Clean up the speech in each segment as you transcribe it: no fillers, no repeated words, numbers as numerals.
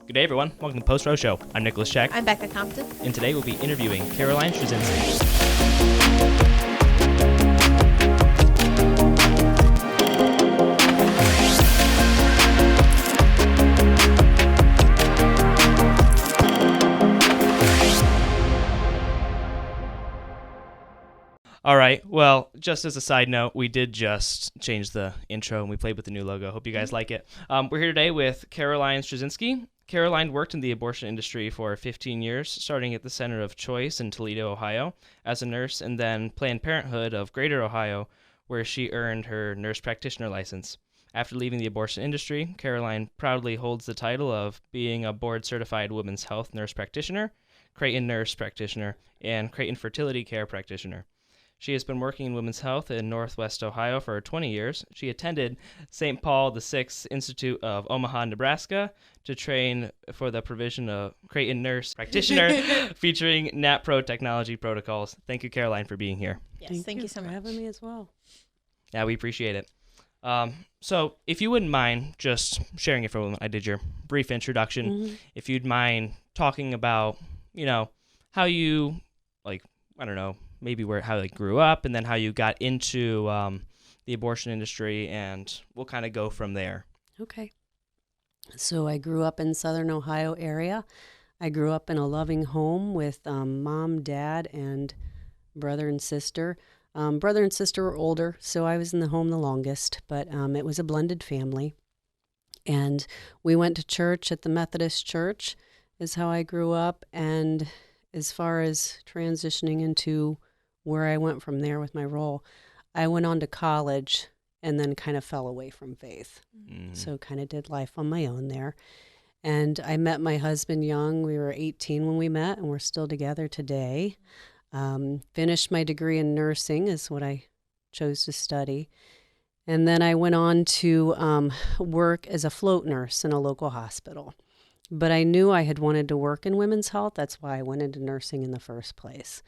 Good day, everyone. Welcome to the Post-Roe Show. I'm Nicholas Check. I'm Bekah Compton. And today we'll be interviewing Caroline Strzesynski. All right. Well, just as a side note, we did just change the intro and we played with the new logo. Hope you guys like it. We're here today with Caroline Strzesynski. Caroline worked in the abortion industry for 15 years, starting at the Center of Choice in Toledo, Ohio, as a nurse, and then Planned Parenthood of Greater Ohio, where she earned her nurse practitioner license. After leaving the abortion industry, Caroline proudly holds the title of being a board-certified women's health nurse practitioner, Creighton nurse practitioner, and Creighton fertility care practitioner. She has been working in women's health in Northwest Ohio for 20 years. She attended St. Paul VI Institute of Omaha, Nebraska, to train for the provision of Creighton nurse practitioner featuring NAPRO technology protocols. Thank you, Caroline, for being here. Yes, thank you so much for having me as well. Yeah, we appreciate it. So if you wouldn't mind just sharing it for a moment, I did your brief introduction. Mm-hmm. If you'd mind talking about, how you, maybe how you grew up and then how you got into the abortion industry, and we'll kind of go from there. Okay. So I grew up in Southern Ohio area. I grew up in a loving home with mom, dad, and brother and sister. Brother and sister were older, so I was in the home the longest, but it was a blended family. And we went to church at the Methodist Church is how I grew up. And as far as transitioning into where I went from there with my role, I went on to college and then kind of fell away from faith. Mm. So kind of did life on my own there. And I met my husband young. We were 18 when we met, and we're still together today. Finished my degree in nursing is what I chose to study. And then I went on to work as a float nurse in a local hospital. But I knew I had wanted to work in women's health. That's why I went into nursing in the first place.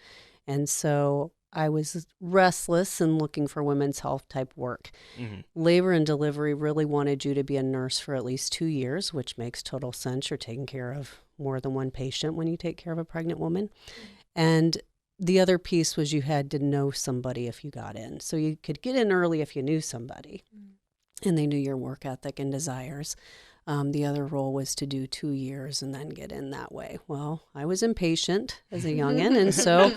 And so I was restless and looking for women's health type work. Mm-hmm. Labor and delivery really wanted you to be a nurse for at least 2 years, which makes total sense. You're taking care of more than one patient when you take care of a pregnant woman. Mm-hmm. And the other piece was you had to know somebody if you got in. So you could get in early if you knew somebody, and they knew your work ethic and desires. The other role was to do 2 years and then get in that way. Well, I was impatient as a youngin', and so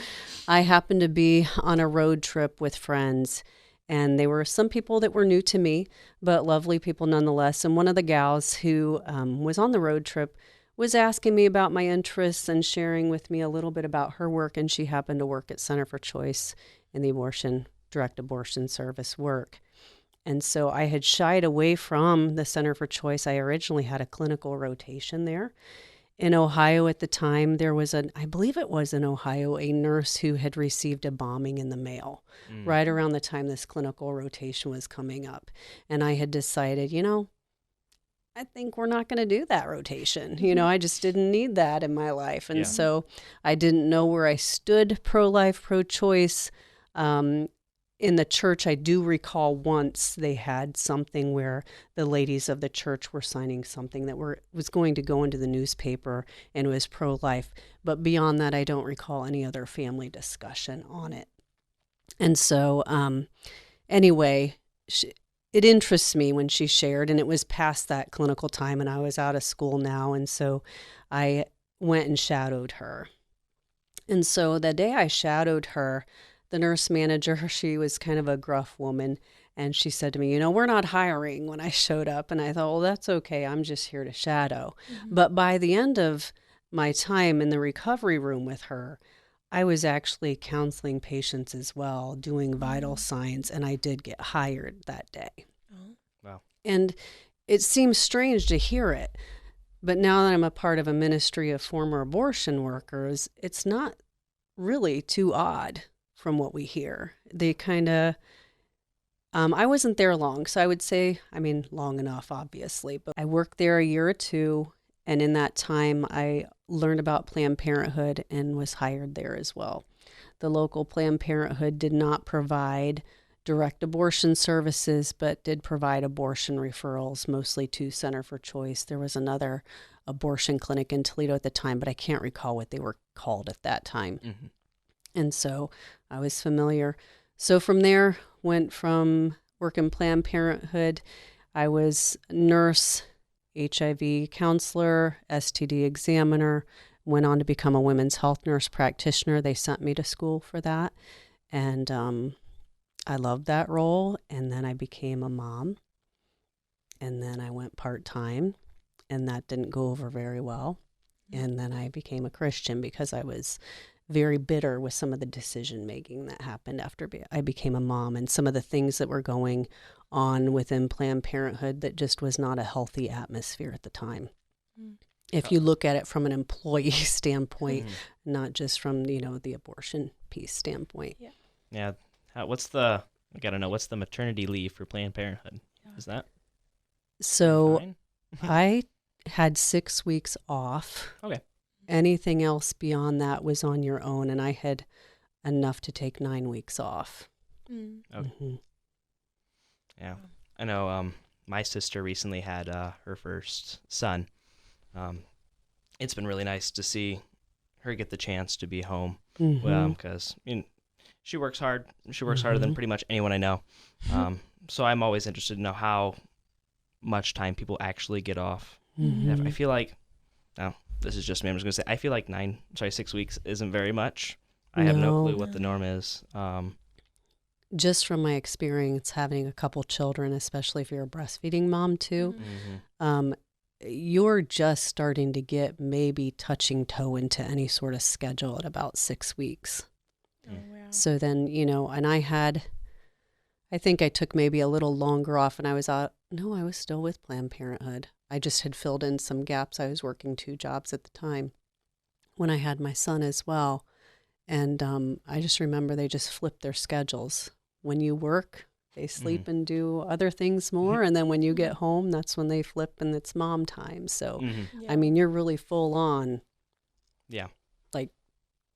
I happened to be on a road trip with friends, and they were some people that were new to me, but lovely people nonetheless. And one of the gals who was on the road trip was asking me about my interests and sharing with me a little bit about her work, and she happened to work at Center for Choice in the direct abortion service work. And so I had shied away from the Center for Choice. I originally had a clinical rotation there. In Ohio at the time, there was I believe it was in Ohio, a nurse who had received a bombing in the mail right around the time this clinical rotation was coming up. And I had decided, I think we're not going to do that rotation. I just didn't need that in my life. And so I didn't know where I stood pro-life, pro-choice. In the church, I do recall once they had something where the ladies of the church were signing something that was going to go into the newspaper, and it was pro-life. But beyond that, I don't recall any other family discussion on it. And so anyway, it interests me when she shared, and it was past that clinical time, and I was out of school now, and so I went and shadowed her. And so the day I shadowed her, the nurse manager, she was kind of a gruff woman, and she said to me, we're not hiring when I showed up. And I thought, well, that's okay. I'm just here to shadow. Mm-hmm. But by the end of my time in the recovery room with her, I was actually counseling patients as well, doing vital signs, and I did get hired that day. Oh. Wow. And it seems strange to hear it, but now that I'm a part of a ministry of former abortion workers, it's not really too odd from what we hear. They kind of, I wasn't there long, so I would say, long enough, obviously, but I worked there a year or two, and in that time, I learned about Planned Parenthood and was hired there as well. The local Planned Parenthood did not provide direct abortion services, but did provide abortion referrals, mostly to Center for Choice. There was another abortion clinic in Toledo at the time, but I can't recall what they were called at that time. Mm-hmm. And so I was familiar. So from there, went from working Planned Parenthood. I was nurse, HIV counselor, STD examiner, went on to become a women's health nurse practitioner. They sent me to school for that. And I loved that role. And then I became a mom. And then I went part-time. And that didn't go over very well. And then I became a Christian because I was very bitter with some of the decision making that happened after I became a mom, and some of the things that were going on within Planned Parenthood that just was not a healthy atmosphere at the time. Mm. If you look at it from an employee standpoint, not just from, the abortion piece standpoint. Yeah. Yeah. What's the maternity leave for Planned Parenthood? Yeah. Is that? So I had 6 weeks off. Okay. Anything else beyond that was on your own, and I had enough to take 9 weeks off. Okay. Mm-hmm. Yeah. I know my sister recently had her first son. It's been really nice to see her get the chance to be home because she works hard. She works harder than pretty much anyone I know. So I'm always interested to know how much time people actually get off. I feel like, this is just me. I'm just going to say, I feel like 6 weeks isn't very much. I have no clue what the norm is. Just from my experience having a couple children, especially if you're a breastfeeding mom too, you're just starting to get maybe touching toe into any sort of schedule at about 6 weeks. Oh, wow. So then, and I think I took maybe a little longer off and I was out. No, I was still with Planned Parenthood. I just had filled in some gaps. I was working 2 jobs at the time when I had my son as well. And I just remember they just flipped their schedules. When you work, they sleep and do other things more. And then when you get home, that's when they flip and it's mom time. So, I mean, you're really full on. Yeah. Like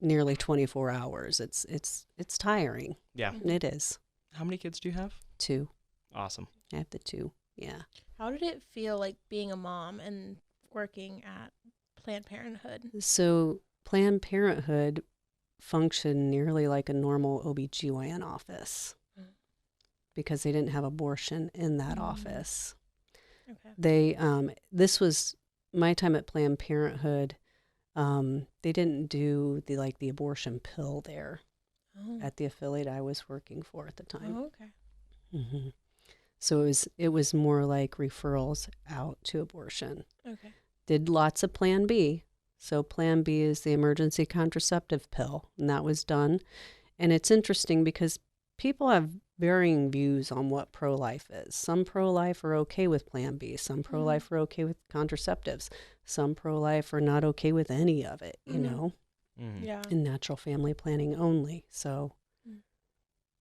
nearly 24 hours. It's tiring. Yeah. It is. How many kids do you have? 2. Awesome. I have the 2. Yeah. How did it feel like being a mom and working at Planned Parenthood? So Planned Parenthood functioned nearly like a normal OBGYN office because they didn't have abortion in that office. Okay. This was my time at Planned Parenthood. They didn't do the abortion pill there at the affiliate I was working for at the time. Oh, okay. Mm-hmm. So it was more like referrals out to abortion. Okay. Did lots of Plan B. So Plan B is the emergency contraceptive pill, and that was done. And it's interesting because people have varying views on what pro-life is. Some pro-life are okay with Plan B. Some pro-life are okay with contraceptives. Some pro-life are not okay with any of it, Yeah. in natural family planning only. So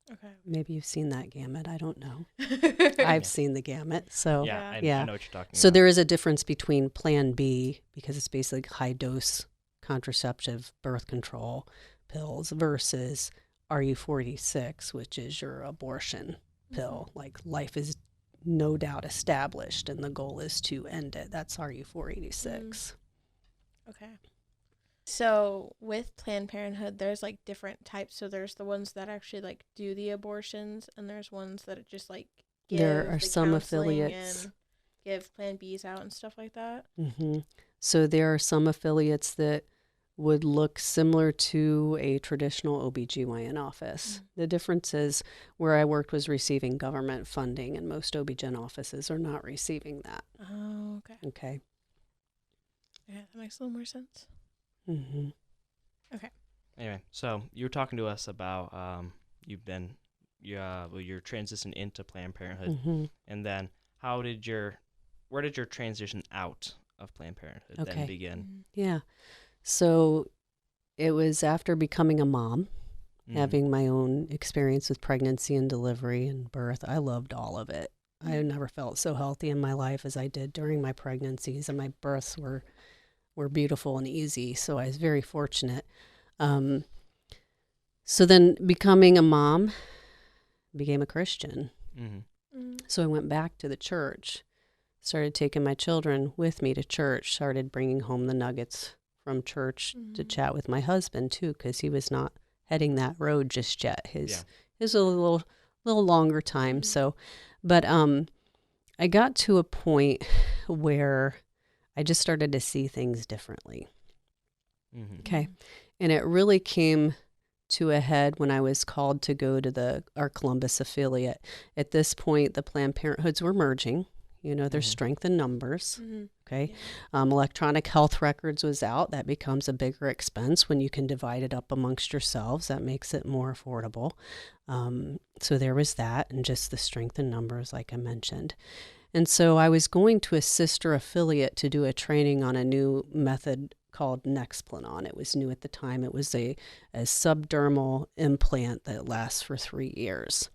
okay. Maybe you've seen that gamut. I don't know. I've seen the gamut. So I know what you're talking about. So there is a difference between Plan B, because it's basically high dose contraceptive birth control pills, versus RU46, which is your abortion pill. Like life is no doubt established and the goal is to end it. That's RU486. Okay. So with Planned Parenthood, there's different types. So there's the ones that actually do the abortions, and there's ones that just give there are the some counseling affiliates and give Plan Bs out and stuff like that. Mm-hmm. So there are some affiliates that would look similar to a traditional OBGYN office. The difference is where I worked was receiving government funding, and most OB-GYN offices are not receiving that. Oh, okay. Okay. Yeah, that makes a little more sense. Mm-hmm. Okay. Anyway, so you were talking to us about your transition into Planned Parenthood, and then where did your transition out of Planned Parenthood then begin? Yeah. So it was after becoming a mom, having my own experience with pregnancy and delivery and birth. I loved all of it. I never felt so healthy in my life as I did during my pregnancies, and my births were beautiful and easy. So I was very fortunate. So then becoming a mom, became a Christian. Mm-hmm. So I went back to the church, started taking my children with me to church, started bringing home the nuggets from church to chat with my husband too, because he was not heading that road just yet. His was a little longer time. So, but I got to a point where I just started to see things differently. Okay. And it really came to a head when I was called to go to our Columbus affiliate. At this point, the Planned Parenthoods were merging. There's strength in numbers. Okay. Electronic health records was out. That becomes a bigger expense when you can divide it up amongst yourselves. That makes it more affordable. So there was that, and just the strength in numbers, like I mentioned. And so I was going to a sister affiliate to do a training on a new method called Nexplanon. It was new at the time. It was a subdermal implant that lasts for 3 years.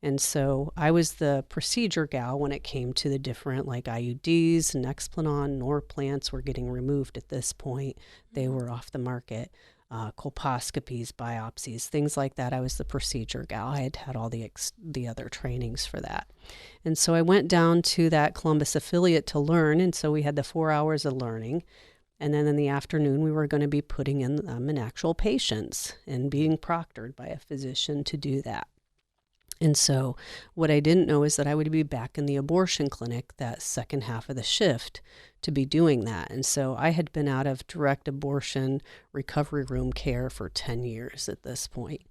And so I was the procedure gal when it came to the different, like IUDs, Nexplanon, Norplants were getting removed at this point. They were off the market. Colposcopies, biopsies, things like that. I was the procedure gal. I had all the other trainings for that. And so I went down to that Columbus affiliate to learn. And so we had the 4 hours of learning. And then in the afternoon, we were going to be putting in them in actual patients and being proctored by a physician to do that. And so what I didn't know is that I would be back in the abortion clinic that second half of the shift to be doing that. And so I had been out of direct abortion recovery room care for 10 years at this point.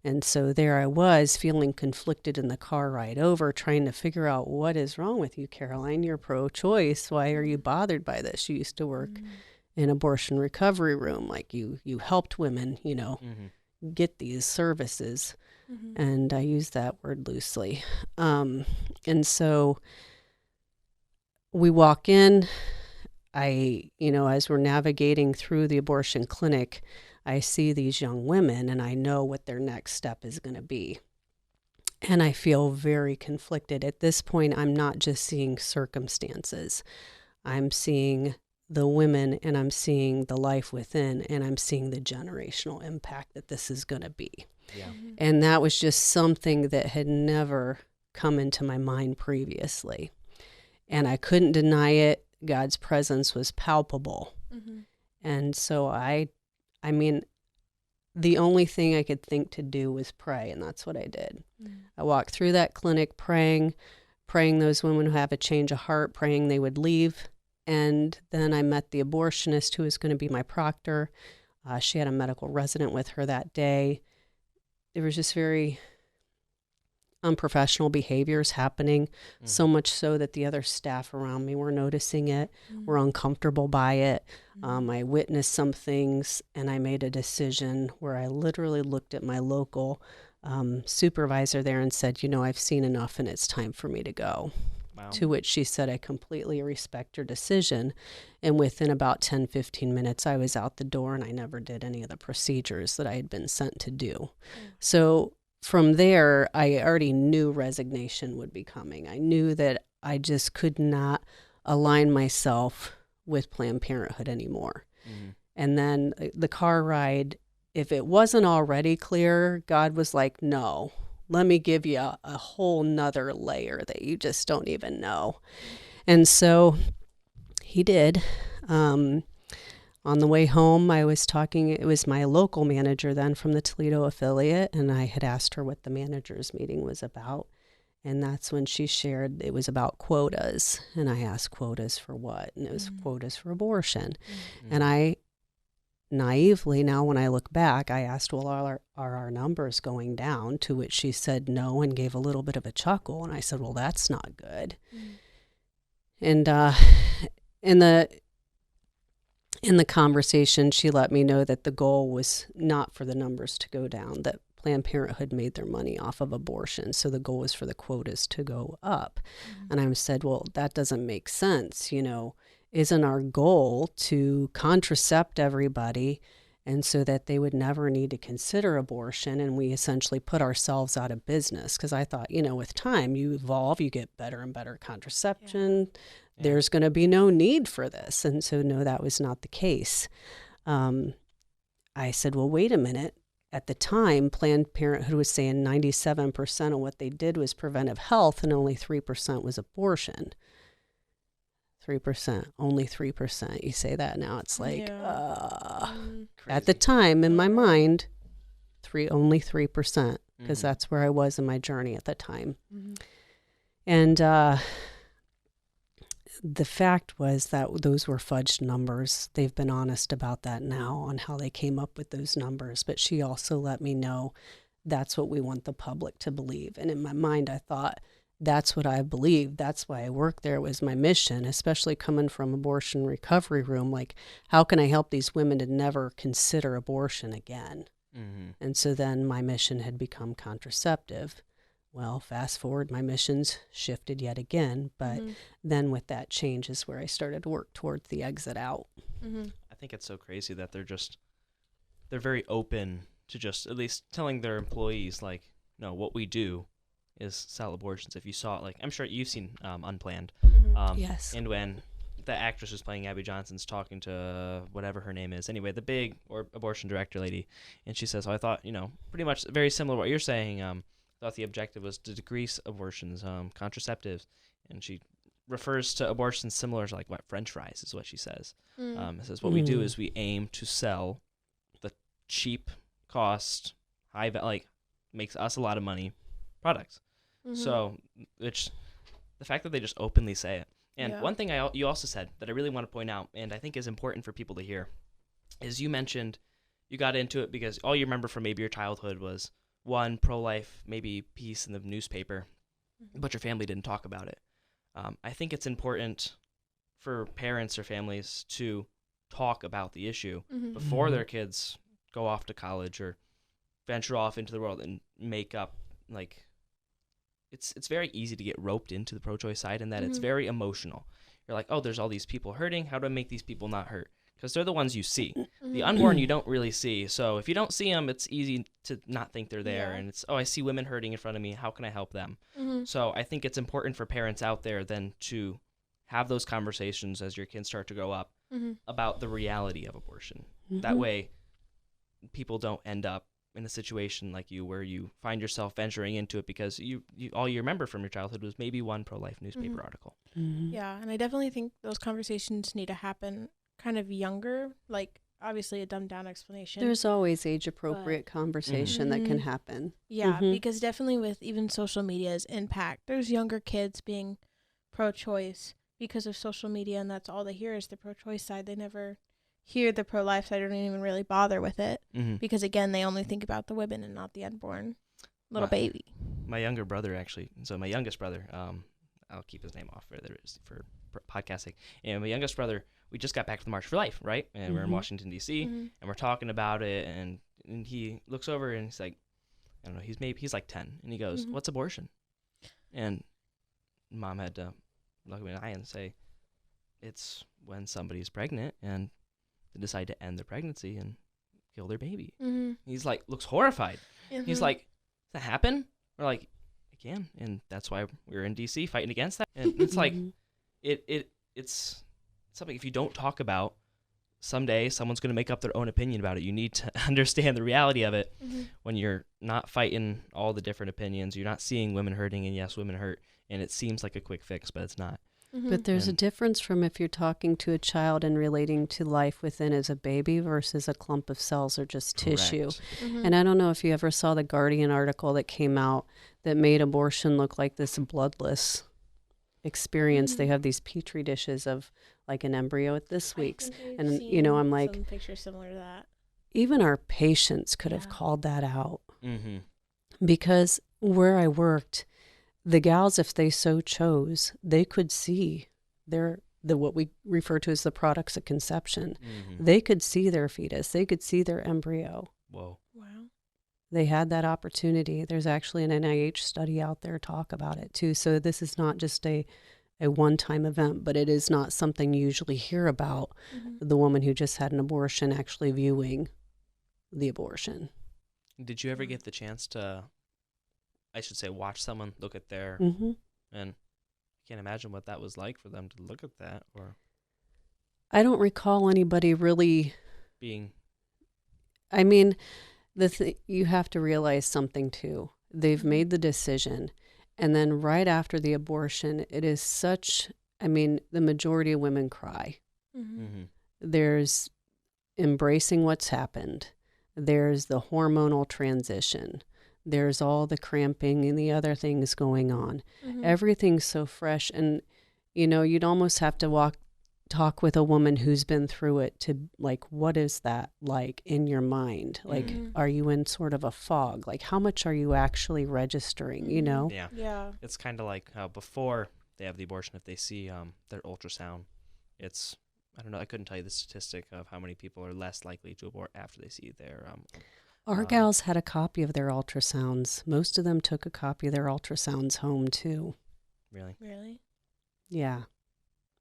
And so there I was feeling conflicted in the car ride over, trying to figure out, what is wrong with you, Caroline? You're pro-choice. Why are you bothered by this? You used to work in abortion recovery room. Like you helped women, get these services. And I use that word loosely. And so we walk in, as we're navigating through the abortion clinic, I see these young women and I know what their next step is going to be. And I feel very conflicted. At this point, I'm not just seeing circumstances. I'm seeing the women and I'm seeing the life within, and I'm seeing the generational impact that this is going to be. Yeah. And that was just something that had never come into my mind previously. And I couldn't deny it. God's presence was palpable. And so I mean, the only thing I could think to do was pray, and that's what I did. I walked through that clinic praying those women who have a change of heart, praying they would leave. And then I met the abortionist who was going to be my proctor. She had a medical resident with her that day. There was just very unprofessional behaviors happening, so much so that the other staff around me were noticing it, were uncomfortable by it. I witnessed some things, and I made a decision where I literally looked at my local supervisor there and said, I've seen enough and it's time for me to go. Wow. To which she said, I completely respect your decision. And within about 10, 15 minutes, I was out the door, and I never did any of the procedures that I had been sent to do. So from there, I already knew resignation would be coming. I knew that I just could not align myself with Planned Parenthood anymore. And then the car ride, if it wasn't already clear, God was like, no. Let me give you a whole nother layer that you just don't even know. And so he did. On the way home, I was talking, it was my local manager then from the Toledo affiliate, and I had asked her what the managers meeting was about. And that's when she shared it was about quotas. And I asked, quotas for what? And it was quotas for abortion. And I naively, now when I look back, I asked, well, are our numbers going down? To which she said no, and gave a little bit of a chuckle. And I said, well, that's not good. And in the conversation, she let me know that the goal was not for the numbers to go down, that Planned Parenthood made their money off of abortion. So the goal was for the quotas to go up. And I said, well, that doesn't make sense. Isn't our goal to contracept everybody and so that they would never need to consider abortion, and we essentially put ourselves out of business? Because I thought, with time, you evolve, you get better and better contraception. There's going to be no need for this. And so, no, that was not the case. I said, well, wait a minute. at the time, Planned Parenthood was saying 97% of what they did was preventive health and only 3% was abortion. 3%, only 3%. You say that now, it's like, at the time in my mind, only 3%, because that's where I was in my journey at the time. And the fact was that those were fudged numbers. They've been honest about that now on how they came up with those numbers. But she also let me know that's what we want the public to believe. And in my mind, I thought, that's what I believed. That's why I worked there. It was my mission, especially coming from abortion recovery room. Like, how can I help these women to never consider abortion again? And so then my mission had become contraceptive. Well, fast forward, my missions shifted yet again. But then with that change is where I started to work towards the exit out. I think it's so crazy that they're very open to just at least telling their employees, like, no, what we do is sell abortions. If you saw it, like, I'm sure you've seen Unplanned. Yes. And when the actress who's playing Abby Johnson's talking to whatever her name is, anyway, the big abortion director lady, and she says, I thought, pretty much very similar to what you're saying. Thought the objective was to decrease abortions, contraceptives, and she refers to abortions similar to like what French fries is what she says. It says what we do is we aim to sell the cheap cost, like makes us a lot of money products. So which the fact that they just openly say it. And one thing you also said that I really want to point out, and I think is important for people to hear, is you mentioned you got into it because all you remember from maybe your childhood was one pro-life maybe piece in the newspaper, but your family didn't talk about it. I think it's important for parents or families to talk about the issue before their kids go off to college or venture off into the world and make up, like, it's very easy to get roped into the pro-choice side in that it's very emotional. You're like, oh, there's all these people hurting. How do I make these people not hurt? Because they're the ones you see. The unborn you don't really see. So if you don't see them, it's easy to not think they're there. And it's, oh, I see women hurting in front of me. How can I help them? So I think it's important for parents out there then to have those conversations as your kids start to grow up about the reality of abortion. That way people don't end up in a situation like you where you find yourself venturing into it because you all you remember from your childhood was maybe one pro-life newspaper article. Yeah, and I definitely think those conversations need to happen kind of younger, like obviously a dumbed down explanation. There's always age appropriate conversation that can happen. Yeah, because definitely with even social media's impact, there's younger kids being pro-choice because of social media, and that's all they hear is the pro-choice side. They never hear the pro-life side or don't even really bother with it because, again, they only think about the women and not the unborn little baby. My younger brother, actually, so my youngest brother, I'll keep his name off for podcasting, and my youngest brother, we just got back from the March for Life, right? And we're in Washington, D.C., and we're talking about it, and he looks over and he's like, I don't know, he's like 10, and he goes, what's abortion? And Mom had to look me in the eye and say, it's when somebody's pregnant and they decide to end their pregnancy and kill their baby. He's like, looks horrified. He's like, does that happen? We're like, it can, and that's why we're in D.C. fighting against that. And it's like, it's something if you don't talk about, someday someone's going to make up their own opinion about it. You need to understand the reality of it when you're not fighting all the different opinions. You're not seeing women hurting, and yes, women hurt, and it seems like a quick fix, but it's not. But there's a difference from if you're talking to a child and relating to life within as a baby versus a clump of cells or just tissue. And I don't know if you ever saw the Guardian article that came out that made abortion look like this bloodless experience. They have these petri dishes of like an embryo at this week's, and I'm like, some pictures similar to that. Even our patients could have called that out because where I worked, the gals, if they so chose, they could see what we refer to as the products of conception. They could see their fetus. They could see their embryo. Whoa. Wow. They had that opportunity. There's actually an NIH study out there talk about it too. So this is not just a one-time event, but it is not something you usually hear about, the woman who just had an abortion actually viewing the abortion. Did you ever get the chance to, I should say, watch someone look at their, and I can't imagine what that was like for them to look at that, or I don't recall anybody really being, I mean, you have to realize something too. They've made the decision. And then right after the abortion, it is such, I mean, the majority of women cry. Mm-hmm. There's embracing what's happened. There's the hormonal transition. There's all the cramping and the other things going on. Mm-hmm. Everything's so fresh. And, you know, you'd almost have to talk with a woman who's been through it to, like, what is that like in your mind? Like, are you in sort of a fog? Like, how much are you actually registering, you know? Yeah. Yeah. It's kind of like how before they have the abortion, if they see their ultrasound, it's, I don't know, I couldn't tell you the statistic of how many people are less likely to abort after they see their Our gals had a copy of their ultrasounds. Most of them took a copy of their ultrasounds home too. Really? Yeah.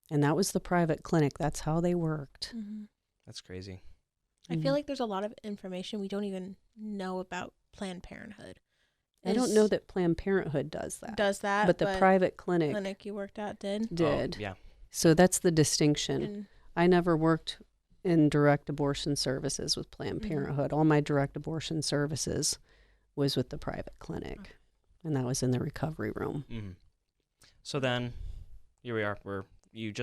And that was the private clinic. That's how they worked. Mm-hmm. That's crazy. I feel like there's a lot of information we don't even know about Planned Parenthood. I don't know that Planned Parenthood does that. But the private clinic you worked at did. Oh, yeah. So that's the distinction. And I never worked in direct abortion services with Planned Parenthood. All my direct abortion services was with the private clinic. And that was in the recovery room. Mm-hmm. So then, here we are.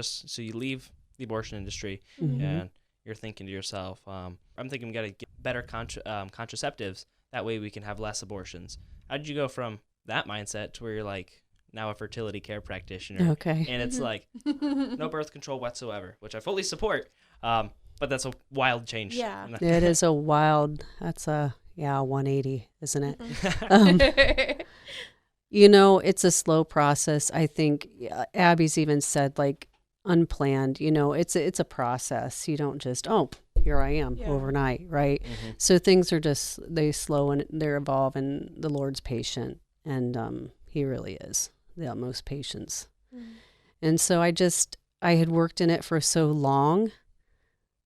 So you leave the abortion industry, and you're thinking to yourself, I'm thinking we got to get better contraceptives. That way we can have less abortions. How did you go from that mindset to where you're like now a fertility care practitioner? Okay. And it's like no birth control whatsoever, which I fully support. But that's a wild change. Yeah. It is a wild, that's a 180, isn't it? You know, it's a slow process. I think Abby's even said, like, unplanned, you know, it's a process. You don't just, here I am overnight, right? Mm-hmm. So things are just, they slow and they're evolving. The Lord's patient, and he really is the utmost patience. And so I had worked in it for so long.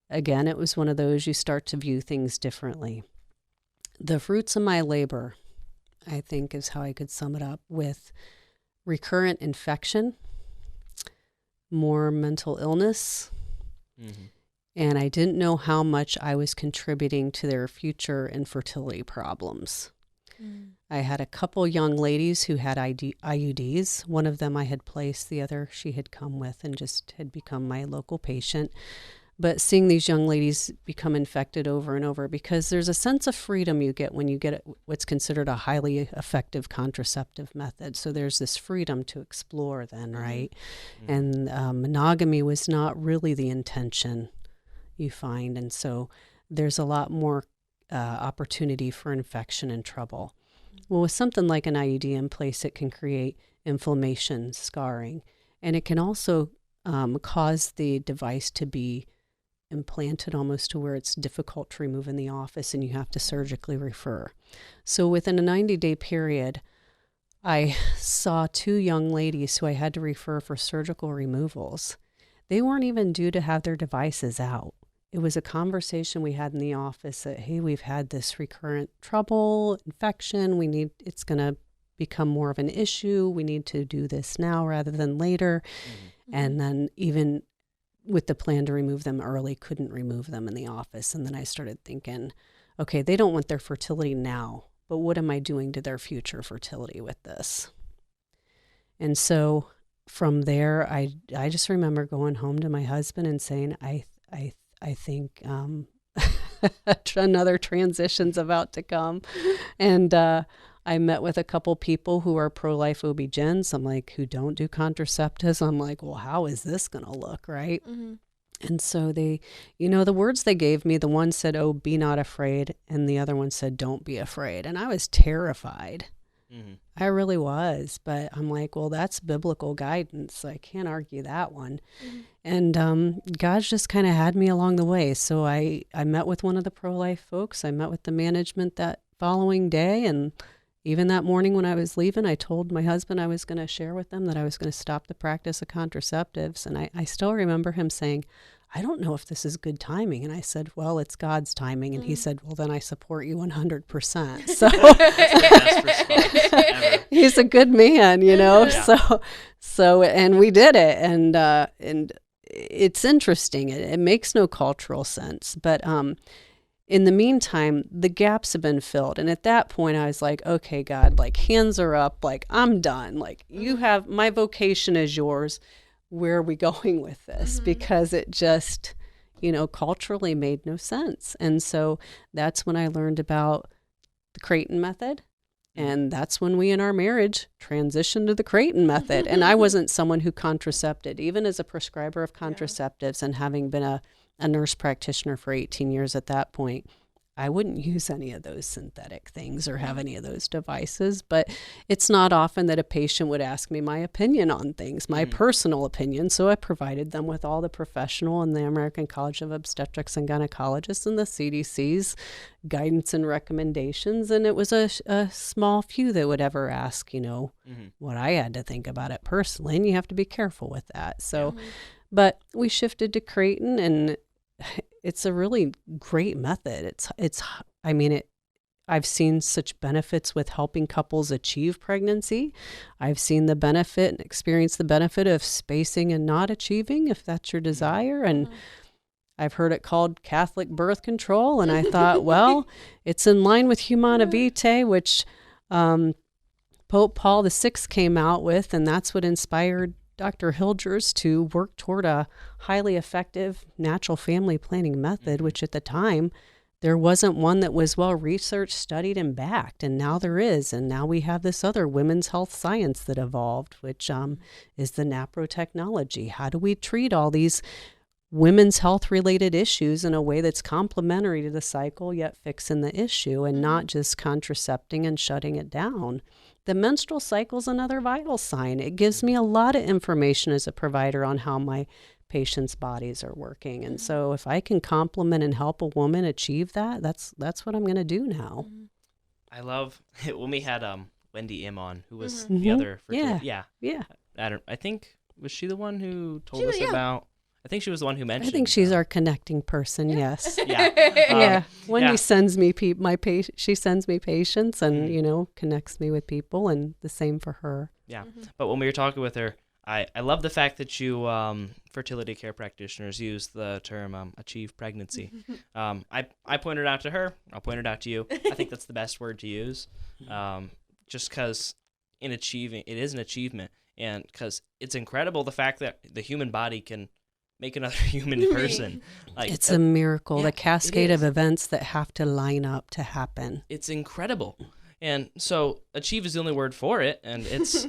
Again, it was one of those, you start to view things differently. The fruits of my labor, I think, is how I could sum it up, with recurrent infection, more mental illness, and I didn't know how much I was contributing to their future infertility problems. I had a couple young ladies who had IUDs. One of them I had placed, the other she had come with and just had become my local patient. But seeing these young ladies become infected over and over, because there's a sense of freedom you get when you get what's considered a highly effective contraceptive method. So there's this freedom to explore then, right? And monogamy was not really the intention, you find. And so there's a lot more opportunity for infection and trouble. Well, with something like an IUD in place, it can create inflammation, scarring, and it can also cause the device to be implanted almost to where it's difficult to remove in the office and you have to surgically refer. So within a 90-day period, I saw 2 young ladies who I had to refer for surgical removals. They weren't even due to have their devices out. It was a conversation we had in the office that, hey, we've had this recurrent trouble, infection, it's going to become more of an issue. We need to do this now rather than later. And then even with the plan to remove them early, couldn't remove them in the office. And then I started thinking, okay, they don't want their fertility now, but what am I doing to their future fertility with this? And so from there, I just remember going home to my husband and saying, I think another transition's about to come. And I met with a couple people who are pro-life OB-GYNs. I'm like, who don't do contraceptives. I'm like, well, how is this going to look, right? And so they, the words they gave me, the one said, oh, be not afraid. And the other one said, don't be afraid. And I was terrified. I really was. But I'm like, well, that's biblical guidance. I can't argue that one. And God's just kind of had me along the way. So I met with one of the pro-life folks. I met with the management that following day, and even that morning when I was leaving, I told my husband I was going to share with them that I was going to stop the practice of contraceptives. And I still remember him saying, I don't know if this is good timing. And I said, well, it's God's timing. And he said, well, then I support you 100%. So he's a good man, Yeah. So, and we did it. And it's interesting. It makes no cultural sense, but in the meantime, the gaps have been filled. And at that point, I was like, okay, God, like hands are up. Like, I'm done. Like, you have, my vocation is yours. Where are we going with this? Because it just, culturally made no sense. And so that's when I learned about the Creighton method. And that's when we in our marriage transitioned to the Creighton method. And I wasn't someone who contracepted, even as a prescriber of contraceptives and having been a nurse practitioner for 18 years at that point. I wouldn't use any of those synthetic things or have any of those devices, but it's not often that a patient would ask me my opinion on things, my personal opinion. So I provided them with all the professional and the American College of Obstetrics and Gynecologists and the CDC's guidance and recommendations. And it was a small few that would ever ask, what I had to think about it personally. And you have to be careful with that. So, but we shifted to Creighton, and it's a really great method. I've seen such benefits with helping couples achieve pregnancy. I've seen the benefit and experienced the benefit of spacing and not achieving, if that's your desire. And I've heard it called Catholic birth control. And I thought, well, it's in line with Humana Vitae, which Pope Paul VI came out with, and that's what inspired Dr. Hilgers to work toward a highly effective natural family planning method, which at the time there wasn't one that was well researched, studied, and backed. And now there is. And now we have this other women's health science that evolved, which is the naprotechnology. How do we treat all these women's health related issues in a way that's complementary to the cycle, yet fixing the issue and not just contracepting and shutting it down? The menstrual cycle is another vital sign. It gives me a lot of information as a provider on how my patients' bodies are working. And so if I can complement and help a woman achieve that, that's what I'm going to do now. I love when we had Wendy M on, who was the other fertility. Yeah. I think, was she the one who told us about? I think she was the one who mentioned. I think she's our connecting person. Yes. Yeah. Wendy sends me she sends me patients and connects me with people, and the same for her. Yeah. But when we were talking with her, I love the fact that you fertility care practitioners use the term achieve pregnancy. I pointed out to her. I'll point it out to you. I think that's the best word to use, just because in achieving, it is an achievement, and because it's incredible the fact that the human body can make another human person. It's a miracle, the cascade of events that have to line up to happen. It's incredible. And so achieve is the only word for it, and it's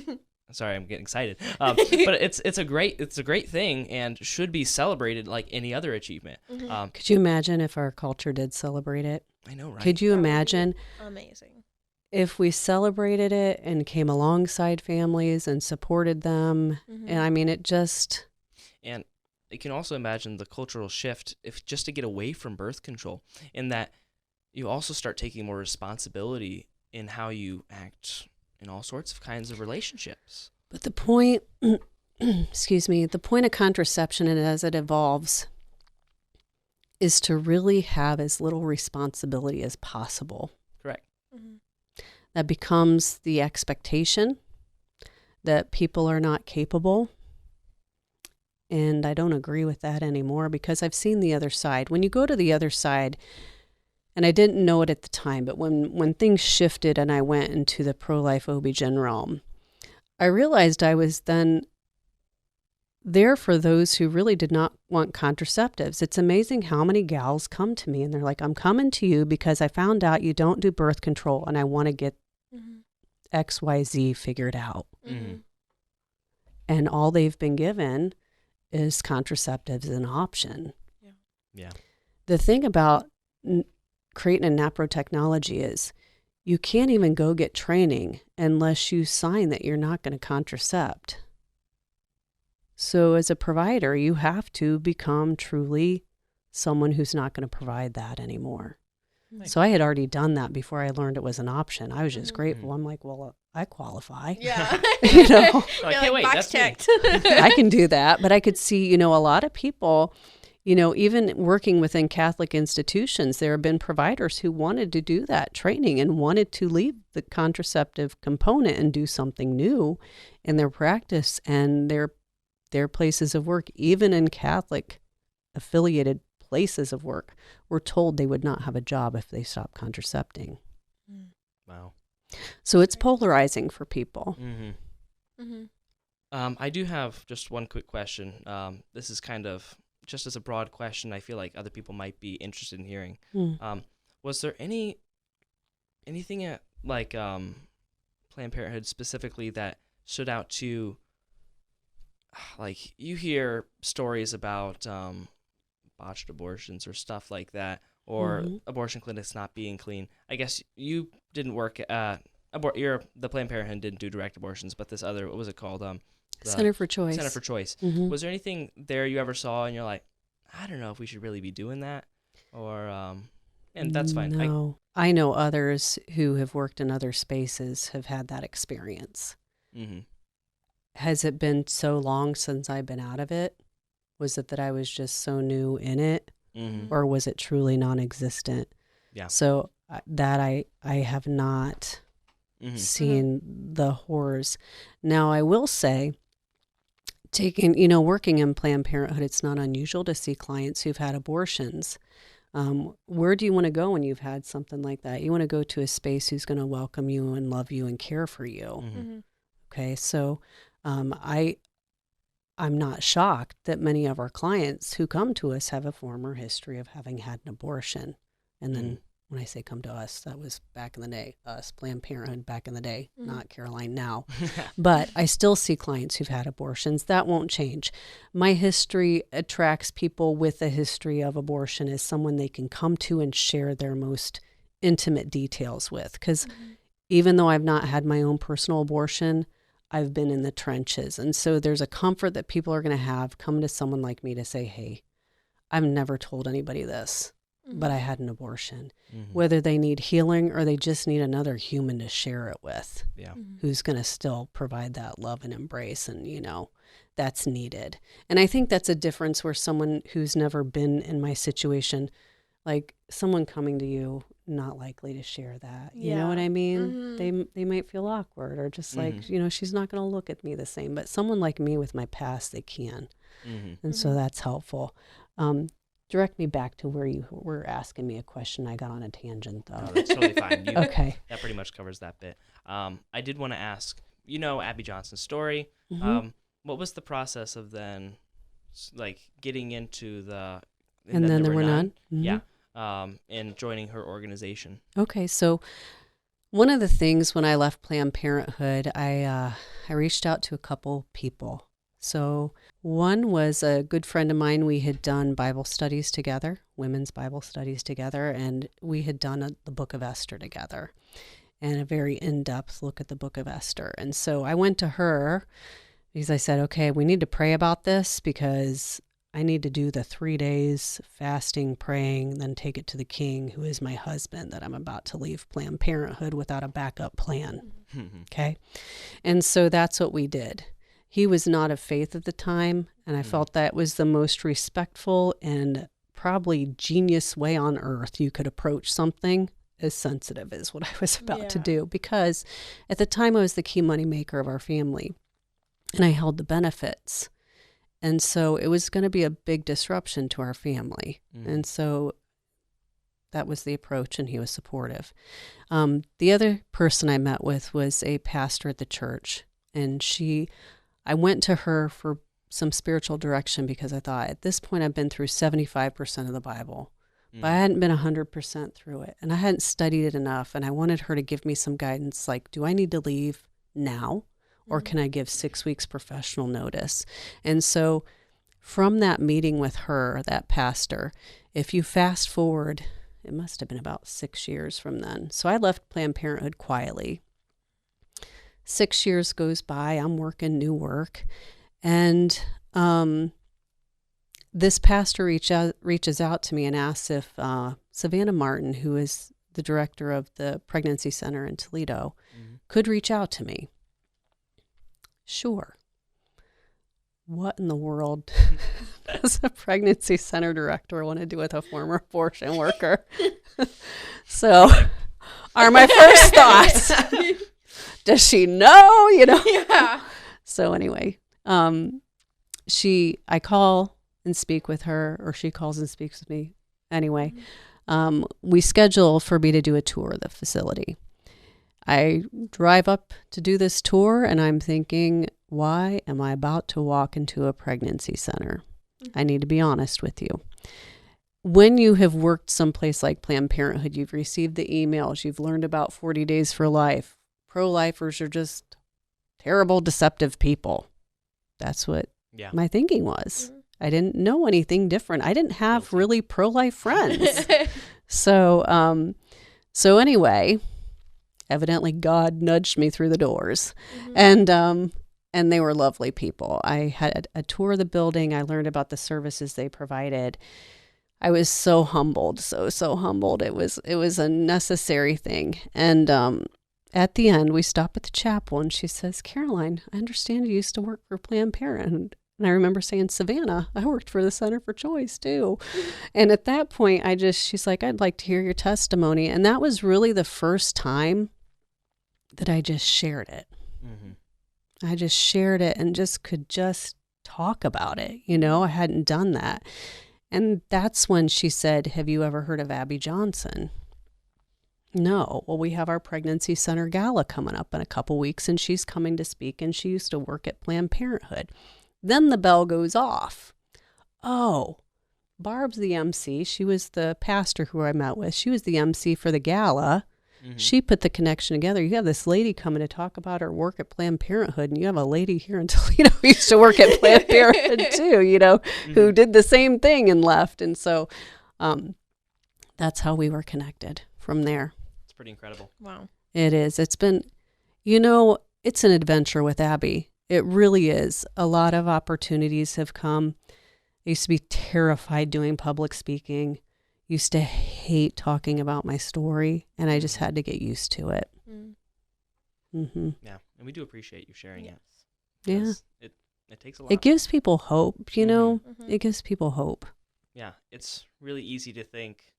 sorry, I'm getting excited. But it's a great thing and should be celebrated like any other achievement. Could you imagine if our culture did celebrate it? I know, right? Could you imagine? Amazing. If we celebrated it and came alongside families and supported them, and I mean, it just... And you can also imagine the cultural shift if just to get away from birth control, in that you also start taking more responsibility in how you act in all sorts of kinds of relationships. But the point, the point of contraception and as it evolves is to really have as little responsibility as possible. Correct. That becomes the expectation that people are not capable. And I don't agree with that anymore because I've seen the other side. When you go to the other side, and I didn't know it at the time, but when things shifted and I went into the pro-life OB-GYN realm, I realized I was then there for those who really did not want contraceptives. It's amazing how many gals come to me and they're like, I'm coming to you because I found out you don't do birth control and I want to get XYZ figured out. And all they've been given is contraceptives as an option. Yeah. The thing about Creighton and naprotechnology is you can't even go get training unless you sign that you're not going to contracept. So as a provider, you have to become truly someone who's not going to provide that anymore. So I had already done that before I learned it was an option. I was just grateful. I'm like, well, I qualify. Yeah. I can't wait. Box That's checked. I can do that. But I could see, a lot of people, even working within Catholic institutions, there have been providers who wanted to do that training and wanted to leave the contraceptive component and do something new in their practice and their places of work, even in Catholic affiliated places of work were told they would not have a job if they stopped contracepting. Wow. So it's polarizing for people. I do have just one quick question. This is kind of just as a broad question. I feel like other people might be interested in hearing. Was there anything at like Planned Parenthood specifically that stood out to, like, you hear stories about botched abortions or stuff like that, or abortion clinics not being clean? I guess you didn't work at the Planned Parenthood didn't do direct abortions, but this other, what was it called? Center for Choice. Center for Choice. Was there anything there you ever saw and you're like, I don't know if we should really be doing that, or and that's fine. No, I know others who have worked in other spaces have had that experience. Has it been so long since I've been out of it? Was it that I was just so new in it, or was it truly non-existent? Yeah. So that I have not seen the horrors. Now I will say, working in Planned Parenthood, it's not unusual to see clients who've had abortions. Where do you want to go when you've had something like that? You want to go to a space who's going to welcome you and love you and care for you. Okay, so I'm not shocked that many of our clients who come to us have a former history of having had an abortion. And then when I say come to us, that was back in the day, us, Planned Parenthood back in the day, not Caroline now. But I still see clients who've had abortions. That won't change. My history attracts people with a history of abortion as someone they can come to and share their most intimate details with. Because even though I've not had my own personal abortion, I've been in the trenches. And so there's a comfort that people are going to have come to someone like me to say, hey, I've never told anybody this, but I had an abortion. Whether they need healing or they just need another human to share it with, who's going to still provide that love and embrace, and, that's needed. And I think that's a difference where someone who's never been in my situation, like someone coming to you, not likely to share that. You know what I mean? They might feel awkward, or just like, she's not going to look at me the same. But someone like me with my past, they can. And so that's helpful. Direct me back to where you were asking me a question. I got on a tangent, though. No, that's totally fine. Okay. That pretty much covers that bit. I did want to ask, Abby Johnson's story. What was the process of then, like, getting into the... And then there were none? Yeah. And joining her organization. Okay, so one of the things when I left Planned Parenthood, I reached out to a couple people. So one was a good friend of mine. We had done Bible studies together, women's Bible studies together, and we had done the Book of Esther together, and a very in-depth look at the Book of Esther. And so I went to her because I said, okay, we need to pray about this, because I need to do the 3 days fasting, praying, then take it to the king, who is my husband, that I'm about to leave Planned Parenthood without a backup plan. Okay. And so that's what we did. He was not of faith at the time, and I felt that was the most respectful and probably genius way on earth you could approach something as sensitive as what I was about to do, because at the time I was the key money maker of our family, and I held the benefits. And so it was going to be a big disruption to our family. And so that was the approach, and he was supportive. The other person I met with was a pastor at the church, and I went to her for some spiritual direction, because I thought, at this point I've been through 75% of the Bible, but I hadn't been 100% through it, and I hadn't studied it enough, and I wanted her to give me some guidance, like, do I need to leave now? Or can I give 6 weeks professional notice? And so from that meeting with her, that pastor, if you fast forward, it must have been about 6 years from then. So I left Planned Parenthood quietly. 6 years goes by, I'm working new work. And this pastor reaches out to me and asks if Savannah Martin, who is the director of the pregnancy center in Toledo, could reach out to me. Sure. What in the world does a pregnancy center director want to do with a former abortion worker? So are my first thoughts. Does she know, Yeah. So anyway, I call and speak with her, or she calls and speaks with me. Anyway, we schedule for me to do a tour of the facility. I drive up to do this tour, and I'm thinking, why am I about to walk into a pregnancy center? I need to be honest with you. When you have worked someplace like Planned Parenthood, you've received the emails, you've learned about 40 Days for Life. Pro-lifers are just terrible, deceptive people. That's what my thinking was. I didn't know anything different. I didn't have really pro-life friends. So anyway, evidently God nudged me through the doors. And they were lovely people. I had a tour of the building. I learned about the services they provided. I was so humbled, so humbled. It was a necessary thing. And at the end, we stop at the chapel, and she says, Caroline, I understand you used to work for Planned Parenthood. And I remember saying, Savannah, I worked for the Center for Choice too. And at that point, she's like, I'd like to hear your testimony. And that was really the first time that I just shared it. I just shared it and could talk about it. I hadn't done that. And that's when she said, have you ever heard of Abby Johnson? No. Well, we have our pregnancy center gala coming up in a couple weeks, and she's coming to speak, and she used to work at Planned Parenthood. Then the bell goes off. Oh, Barb's the MC. She was the pastor who I met with. She was the MC for the gala. She put the connection together. You have this lady coming to talk about her work at Planned Parenthood, and you have a lady here in Toledo who used to work at Planned Parenthood too, who did the same thing and left. And so that's how we were connected from there. It's pretty incredible. Wow. It is. It's been, it's an adventure with Abby. It really is. A lot of opportunities have come. I used to be terrified doing public speaking. Used to hate talking about my story, and I just had to get used to it. Yeah, and we do appreciate you sharing it. Yeah. It takes a lot. It gives people hope, It gives people hope. Yeah, it's really easy to think,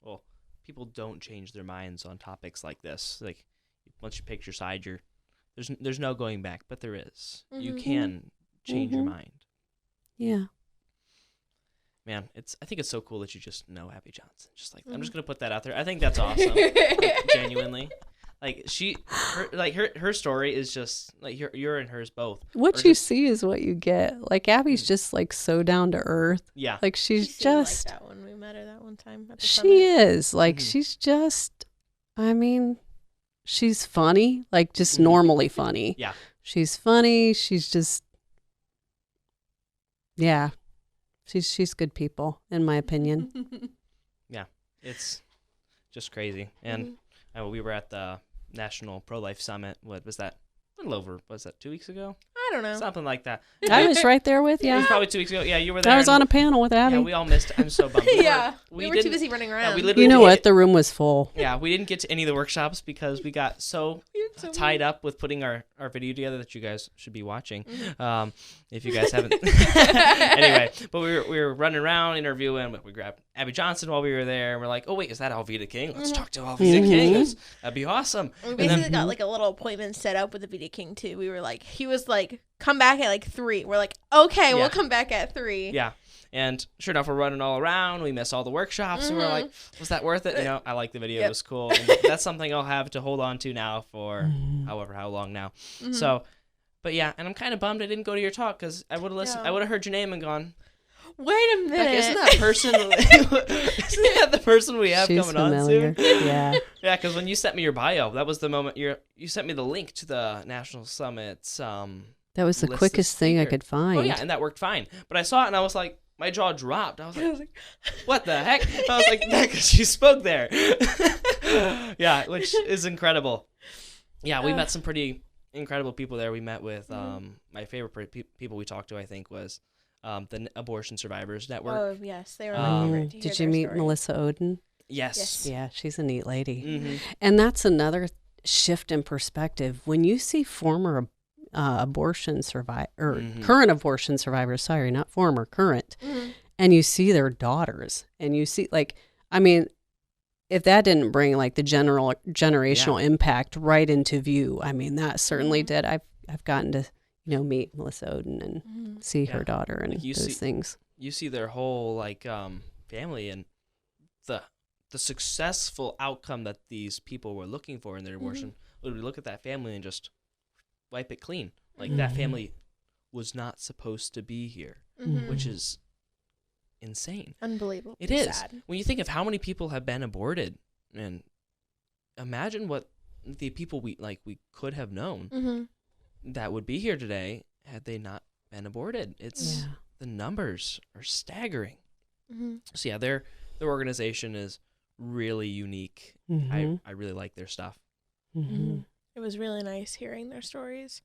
well, people don't change their minds on topics like this. Like, once you pick your side, there's no going back, but there is. You can change your mind. Yeah. Man, I think it's so cool that you just know Abby Johnson. Just like, I'm just gonna put that out there. I think that's awesome. Like, genuinely, like her story is just like your and hers both. What you see is what you get. Like, Abby's just like so down to earth. Yeah, like she's she just like that when we met her that one time. At the she summit. is like she's just. I mean, she's funny, like just normally funny. Yeah, she's funny. She's just. Yeah. She's good people, in my opinion. Yeah, it's just crazy. And we were at the National Pro-Life Summit. What was that? A little over, was that 2 weeks ago? I don't know. Something like that. I was right there with you. It was probably 2 weeks ago. Yeah, you were there. I was on a panel with Abby. Yeah, we all missed it. I'm so bummed. We were too busy running around. we literally you know what? The room was full. Yeah, we didn't get to any of the workshops because we got so tied up with putting our video together that you guys should be watching. If you guys haven't. Anyway, but we were running around interviewing. We grabbed Abby Johnson while we were there. And we're like, oh, wait, is that Alveda King? Let's talk to Alveda King. That'd be awesome. We basically got like a little appointment set up with the Alveda King too. We were like, he was like, come back at like 3. We're like, okay, we'll come back at 3. Yeah. And sure enough, we're running all around. We miss all the workshops. And we're like, was that worth it? I like the video. It was cool. And that's something I'll have to hold on to now for how long now. So, but yeah, and I'm kind of bummed I didn't go to your talk because I would have listened. I would have heard your name and gone, wait a minute. Bekah, isn't that the person we have coming familiar. on soon? Yeah. Yeah, because when you sent me your bio, that was the moment you sent me the link to the National Summit's that was the quickest thing I could find. Oh yeah, and that worked fine. But I saw it and I was like, my jaw dropped. I was like, what the heck? I was like, Bekah, she spoke there. Yeah, which is incredible. Yeah, we met some pretty incredible people there. We met with my favorite people we talked to, I think, was the Abortion Survivors Network. Oh, yes. They were Did you meet Melissa Oden? Yes. Yeah, she's a neat lady. And that's another shift in perspective. When you see former abortion survivor, current abortion survivors, sorry, not former, current, and you see their daughters, and you see, like, I mean, if that didn't bring like the generational impact right into view, I mean, that certainly did. I've gotten to meet Melissa Oden and see her daughter and like those things. you see their whole like family and the successful outcome that these people were looking for in their abortion. Literally look at that family and just wipe it clean. Like that family was not supposed to be here, which is insane. Unbelievable. It is. Sad. When you think of how many people have been aborted, and imagine what the people we could have known that would be here today had they not been aborted. It's the numbers are staggering. So yeah, their organization is really unique. I really like their stuff. It was really nice hearing their stories,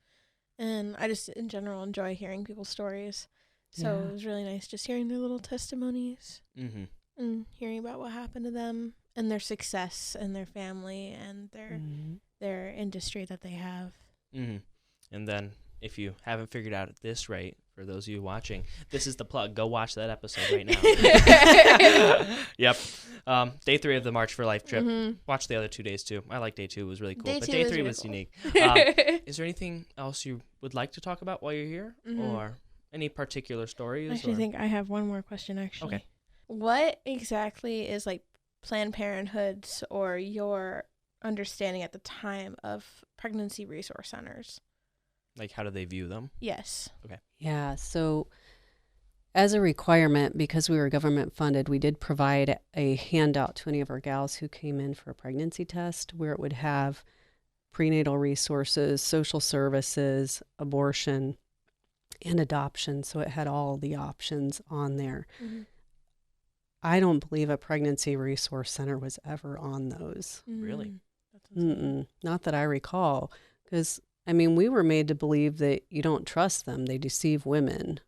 and I just in general enjoy hearing people's stories. So it was really nice just hearing their little testimonies and hearing about what happened to them and their success and their family and their industry that they have. And then if you haven't figured out at this rate, for those of you watching, this is the plug. Go watch that episode right now. Yep. Day 3 of the March for Life trip. Watch the other 2 days too. I like day 2. It was really cool. But day 3 was unique. Is there anything else you would like to talk about while you're here? Or any particular stories? I actually think I have one more question, actually. Okay. What exactly is like Planned Parenthood's or your understanding at the time of pregnancy resource centers? Like, how do they view them? Yes. Okay. Yeah. So as a requirement, because we were government funded, we did provide a handout to any of our gals who came in for a pregnancy test where it would have prenatal resources, social services, abortion, and adoption. So it had all the options on there. I don't believe a pregnancy resource center was ever on those. Really? Not that I recall. Because, I mean, we were made to believe that you don't trust them. They deceive women.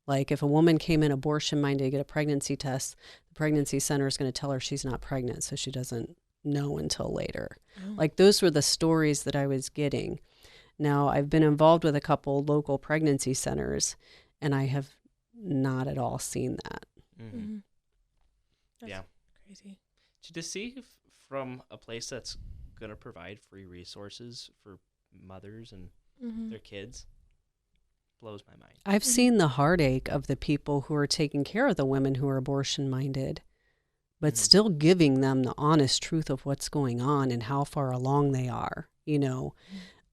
Like if a woman came in abortion-minded to get a pregnancy test, the pregnancy center is going to tell her she's not pregnant, so she doesn't know until later. Like those were the stories that I was getting. Now, I've been involved with a couple local pregnancy centers, and I have not at all seen that. That's crazy. To deceive from a place that's going to provide free resources for mothers and their kids blows my mind. I've seen the heartache of the people who are taking care of the women who are abortion-minded, but still giving them the honest truth of what's going on and how far along they are, you know,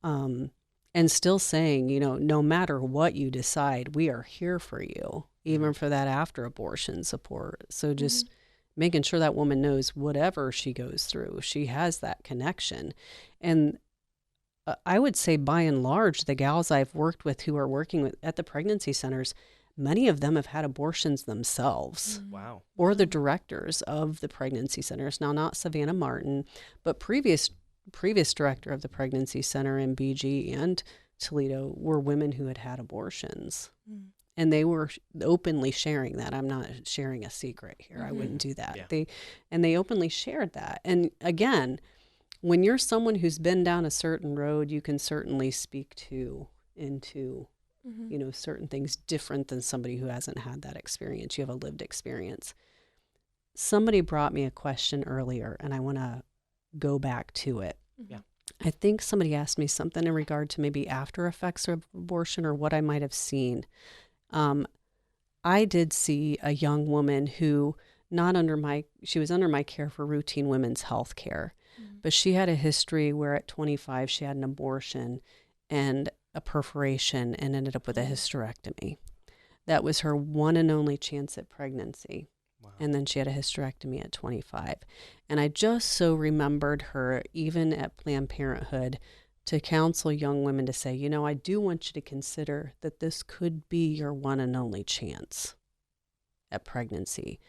and still saying, you know, no matter what you decide, we are here for you, even for that after abortion support. So just making sure that woman knows whatever she goes through, she has that connection. And I would say by and large, the gals I've worked with who are working with at the pregnancy centers, many of them have had abortions themselves. Wow. Or the directors of the pregnancy centers. Now, not Savannah Martin, but previous director of the pregnancy center in BG and Toledo were women who had had abortions. And they were openly sharing that. I'm not sharing a secret here. I wouldn't do that. Yeah. They openly shared that. And again, when you're someone who's been down a certain road, you can certainly speak into you know, certain things different than somebody who hasn't had that experience. You have a lived experience. Somebody brought me a question earlier, and I want to go back to it. Yeah. I think somebody asked me something in regard to maybe after effects of abortion or what I might have seen. I did see a young woman who she was under my care for routine women's health care, but she had a history where at 25 she had an abortion and a perforation and ended up with a hysterectomy. That was her one and only chance at pregnancy. Wow. And then she had a hysterectomy at 25. And I just so remembered her, even at Planned Parenthood, to counsel young women to say, you know, I do want you to consider that this could be your one and only chance at pregnancy.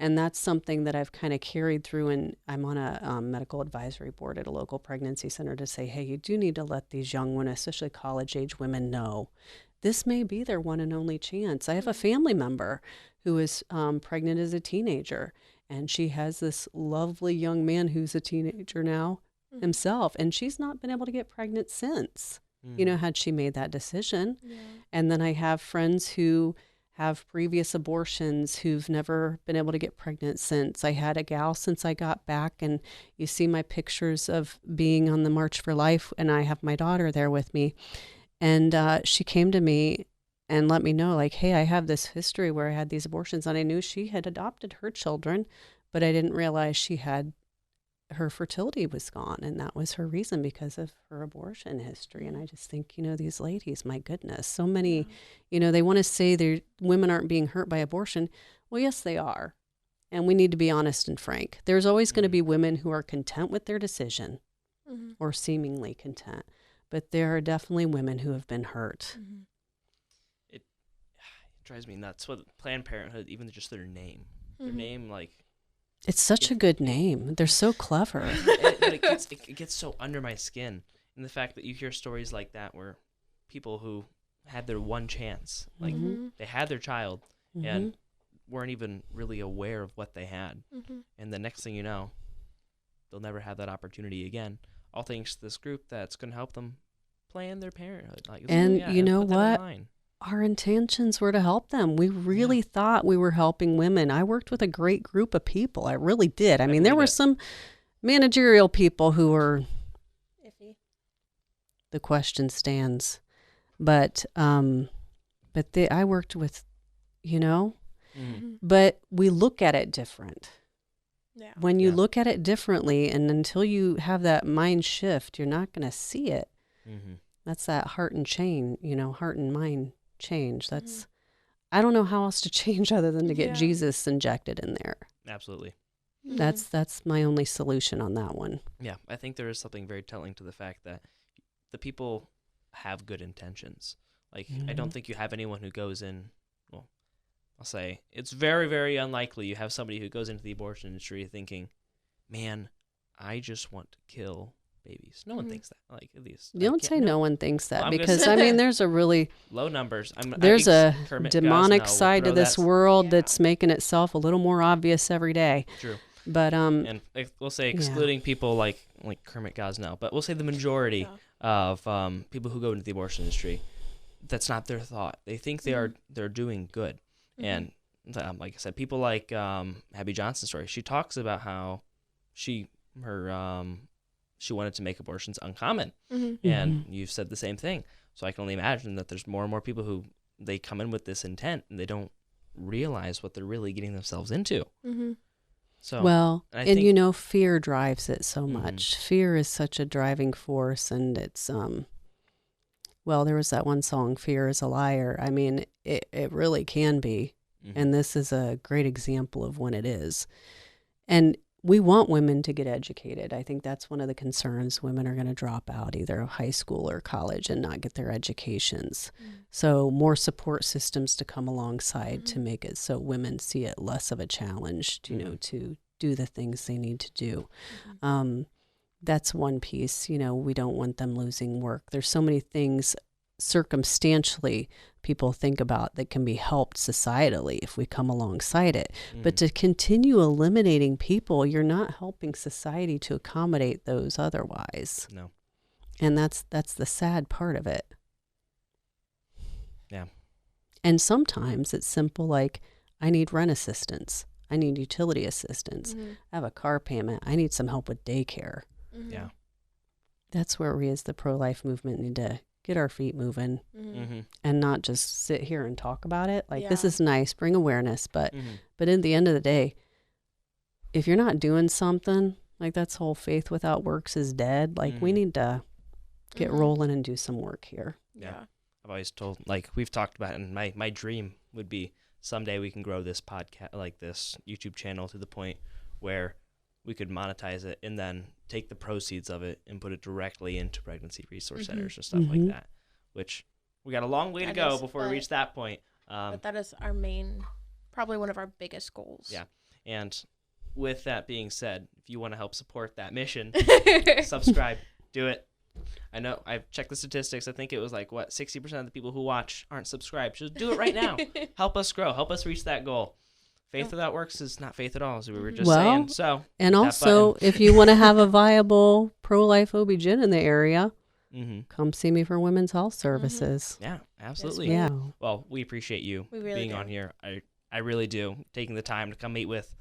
And that's something that I've kind of carried through, and I'm on a medical advisory board at a local pregnancy center to say, hey, you do need to let these young women, especially college-age women, know this may be their one and only chance. I have a family member who is pregnant as a teenager, and she has this lovely young man who's a teenager now himself, and she's not been able to get pregnant since, you know, had she made that decision. And then I have friends who have previous abortions who've never been able to get pregnant since. I had a gal since I got back, and you see my pictures of being on the March for Life, and I have my daughter there with me. And she came to me and let me know, like, hey, I have this history where I had these abortions, and I knew she had adopted her children, but I didn't realize her fertility was gone, and that was her reason because of her abortion history. And I just think, these ladies, my goodness, so many, they want to say women aren't being hurt by abortion. Well, yes, they are. And we need to be honest and frank. There's always going to be women who are content with their decision or seemingly content, but there are definitely women who have been hurt. It drives me nuts. What Planned Parenthood, even just their name, It's such a good name. They're so clever. But it gets so under my skin. And the fact that you hear stories like that where people who had their one chance, like they had their child and weren't even really aware of what they had. And the next thing you know, they'll never have that opportunity again. All thanks to this group that's going to help them plan their parenthood. You know what? Our intentions were to help them. We really thought we were helping women. I worked with a great group of people. I really did. I mean, there were some managerial people who were iffy. The question stands. But I worked with, but we look at it different. Yeah. When you look at it differently, and until you have that mind shift, you're not going to see it. That's that heart and mind change. That's I don't know how else to change other than to get Jesus injected in there. Absolutely. That's my only solution on that one. Yeah, I think there is something very telling to the fact that the people have good intentions. Like, I don't think you have anyone who goes in, well, I'll say it's very, very unlikely you have somebody who goes into the abortion industry thinking, man, I just want to kill babies. No one thinks that. Like, at least you don't say no one thinks that, because I mean, there's a really low numbers. There's a demonic side to this world that's making itself a little more obvious every day. True. But and we'll say excluding people like Kermit Gosnell, but we'll say the majority of people who go into the abortion industry, that's not their thought. They think they're doing good. And like I said, people like Abby Johnson's story. She talks about how she wanted to make abortions uncommon, and you've said the same thing. So I can only imagine that there's more and more people who they come in with this intent and they don't realize what they're really getting themselves into. So I think, fear drives it so much. Fear is such a driving force, and it's there was that one song, "Fear is a Liar." I mean, it really can be, and this is a great example of when it is. And we want women to get educated. I think that's one of the concerns. Women are going to drop out either high school or college and not get their educations. So more support systems to come alongside to make it so women see it less of a challenge, to do the things they need to do. That's one piece. We don't want them losing work. There's so many things circumstantially people think about that can be helped societally if we come alongside it. But to continue eliminating people, you're not helping society to accommodate those otherwise. No. And that's the sad part of it. Yeah. And sometimes it's simple, like, I need rent assistance. I need utility assistance. I have a car payment. I need some help with daycare. Yeah. That's where we as the pro-life movement need to get our feet moving and not just sit here and talk about it. Like, this is nice, bring awareness, but at the end of the day, if you're not doing something, like, that's whole faith without works is dead. Like, we need to get rolling and do some work here. Yeah. I've always told, like, we've talked about it, and my dream would be someday we can grow this podcast, like this YouTube channel, to the point where we could monetize it and then take the proceeds of it and put it directly into pregnancy resource centers and stuff like that, which we got a long way to go before we reach that point. But that is our probably one of our biggest goals. Yeah. And with that being said, if you want to help support that mission, subscribe, do it. I know I've checked the statistics. I think it was 60% of the people who watch aren't subscribed. Just do it right now. Help us grow. Help us reach that goal. Faith without works is not faith at all, as we were just saying. So, and also, if you want to have a viable pro-life OB-GYN in the area, come see me for women's health services. Yeah, absolutely. Yeah. Well, we appreciate you being on here. I really do. Taking the time to come meet with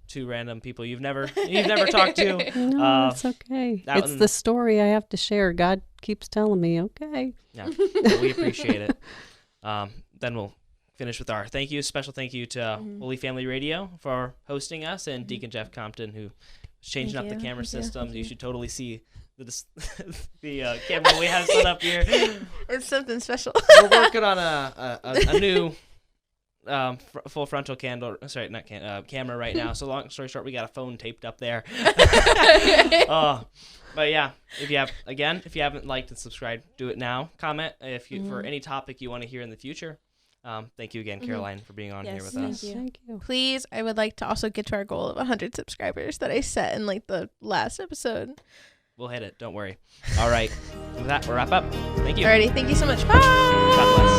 two random people you've never talked to. No, it's okay. It's the story I have to share. God keeps telling me, okay. Yeah, we appreciate it. Then we'll finish with our thank you. Special thank you to Holy Family Radio for hosting us, and Deacon Jeff Compton, who was changing up the camera system. You should totally see the camera we have set up here. It's something special. We're working on a new full frontal camera right now. So long story short, we got a phone taped up there. But yeah, if you haven't liked and subscribed, do it now. Comment if you for any topic you want to hear in the future. Thank you again, Caroline, for being on here with us. Thank you. Please, I would like to also get to our goal of 100 subscribers that I set in like the last episode. We'll hit it. Don't worry. All right. With that, we'll wrap up. Thank you. Alrighty. Thank you so much. Bye. God bless.